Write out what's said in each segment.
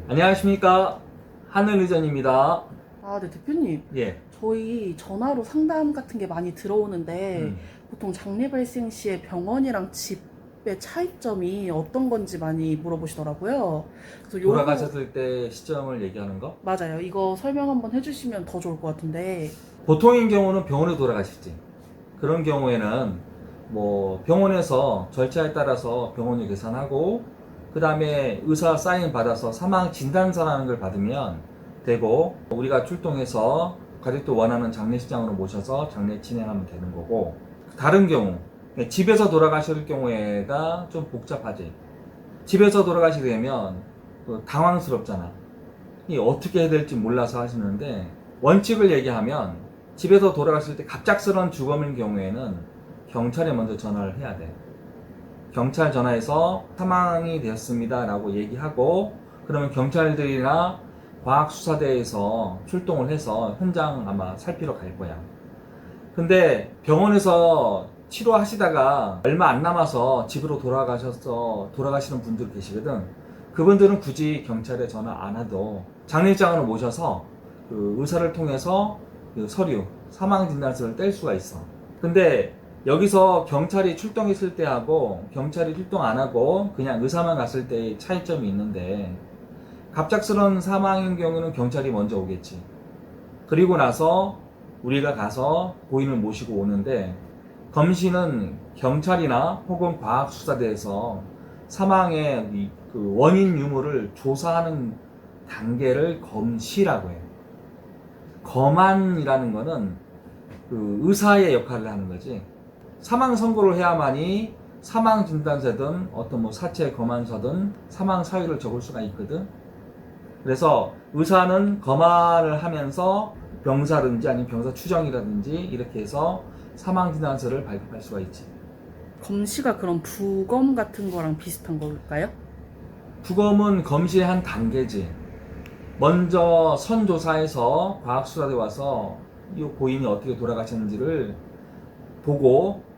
안녕하십니까, 하늘의전입니다. 아, 네, 대표님. 예. 저희 전화로 상담 같은 게 많이 들어오는데 음. 보통 장례 발생 시에 병원이랑 집의 차이점이 어떤 건지 많이 물어보시더라고요. 그래서 요거 돌아가셨을 때 시점을 얘기하는 거? 맞아요. 이거 설명 한번 해주시면 더 좋을 것 같은데. 보통인 경우는 병원에 돌아가시지. 그런 경우에는 뭐 병원에서 절차에 따라서 병원이 계산하고, 그 다음에 의사 사인 받아서 사망 진단서라는 걸 받으면 되고, 우리가 출동해서 가족도 원하는 장례식장으로 모셔서 장례 진행하면 되는 거고, 다른 경우 집에서 돌아가실 경우에가 좀 복잡하지. 집에서 돌아가시게 되면 당황스럽잖아. 이 어떻게 해야 될지 몰라서 하시는데, 원칙을 얘기하면 집에서 돌아가실 때 갑작스러운 죽음인 경우에는 경찰에 먼저 전화를 해야 돼. 경찰 전화해서 사망이 되었습니다 라고 얘기하고, 그러면 경찰들이나 과학수사대에서 출동을 해서 현장 아마 살피러 갈 거야. 근데 병원에서 치료하시다가 얼마 안 남아서 집으로 돌아가시는 분들 계시거든. 그분들은 굳이 경찰에 전화 안 해도 장례식장으로 모셔서 그 의사를 통해서 그 서류, 사망진단서를 뗄 수가 있어. 근데 여기서 경찰이 출동했을 때하고 경찰이 출동 안 하고 그냥 의사만 갔을 때의 차이점이 있는데, 갑작스러운 사망인 경우는 경찰이 먼저 오겠지. 그리고 나서 우리가 가서 고인을 모시고 오는데, 검시는 경찰이나 혹은 과학수사대에서 사망의 그 원인 유무를 조사하는 단계를 검시라고 해요. 검안이라는 거는 그 의사의 역할을 하는 거지. 사망 선고를 해야만이 사망 진단서든 어떤 뭐 사체 검안서든 사망 사유를 적을 수가 있거든. 그래서 의사는 검안을 하면서 병사든지 아니면 병사 추정이라든지 이렇게 해서 사망 진단서를 발급할 수가 있지. 검시가 그럼 부검 같은 거랑 비슷한 걸까요? 부검은 검시의 한 단계지. 먼저 선조사에서 과학수사대 와서 이 고인이 어떻게 돌아가셨는지를 보고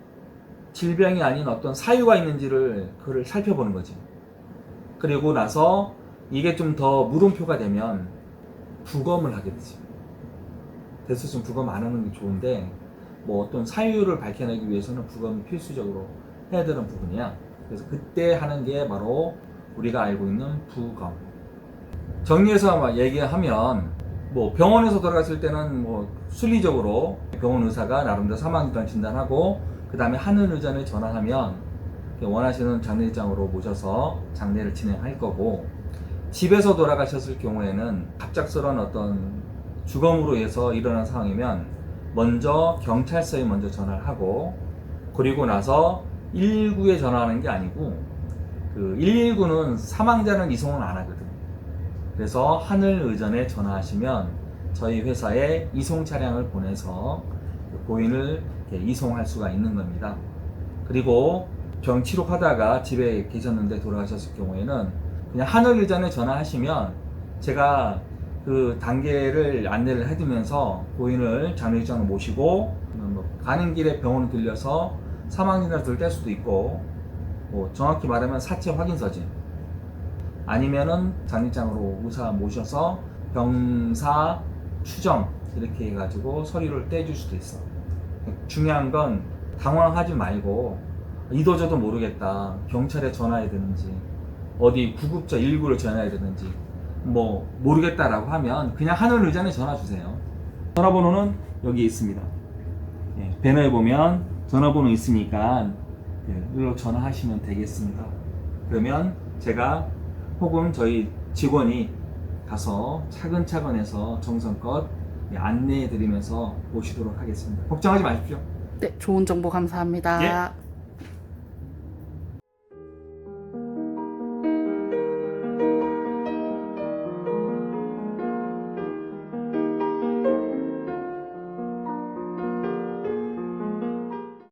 질병이 아닌 어떤 사유가 있는지를 그걸 살펴보는 거지. 그리고 나서 이게 좀 더 물음표가 되면 부검을 하게 되지. 대수증 부검 안 하는 게 좋은데, 뭐 어떤 사유를 밝혀내기 위해서는 부검이 필수적으로 해야 되는 부분이야. 그래서 그때 하는 게 바로 우리가 알고 있는 부검. 정리해서 얘기하면, 뭐 병원에서 돌아갔을 때는 뭐 순리적으로 병원 의사가 나름대로 사망진단 진단하고, 그 다음에 하늘의전에 전화하면 원하시는 장례식장으로 모셔서 장례를 진행할 거고, 집에서 돌아가셨을 경우에는 갑작스러운 어떤 주검으로 해서 일어난 상황이면 먼저 경찰서에 먼저 전화를 하고, 그리고 나서 119에 전화하는 게 아니고, 그 119는 사망자는 이송은 안 하거든. 그래서 하늘의전에 전화하시면 저희 회사에 이송 차량을 보내서 고인을 이송할 수가 있는 겁니다. 그리고 병 치료하다가 집에 계셨는데 돌아가셨을 경우에는 그냥 하늘의전에 전화하시면 제가 그 단계를 안내를 해두면서 고인을 장례식장으로 모시고, 가는 길에 병원 들려서 사망진단서를 뗄 수도 있고, 뭐 정확히 말하면 사체 확인서지, 아니면은 장례식장으로 의사 모셔서 병사 추정 이렇게 해가지고 서류를 떼줄 수도 있어. 중요한 건 당황하지 말고, 이도저도 모르겠다, 경찰에 전화해야 되는지 어디 구급차 119를 전화해야 되는지 뭐 모르겠다라고 하면 그냥 하늘의전에 전화 주세요. 전화번호는 여기 있습니다. 예, 배너에 보면 전화번호 있으니까 일로 전화하시면 되겠습니다. 그러면 제가 혹은 저희 직원이 가서 차근차근 해서 정성껏 안내해 드리면서 모시도록 하겠습니다. 걱정하지 마십시오. 네, 좋은 정보 감사합니다. 예.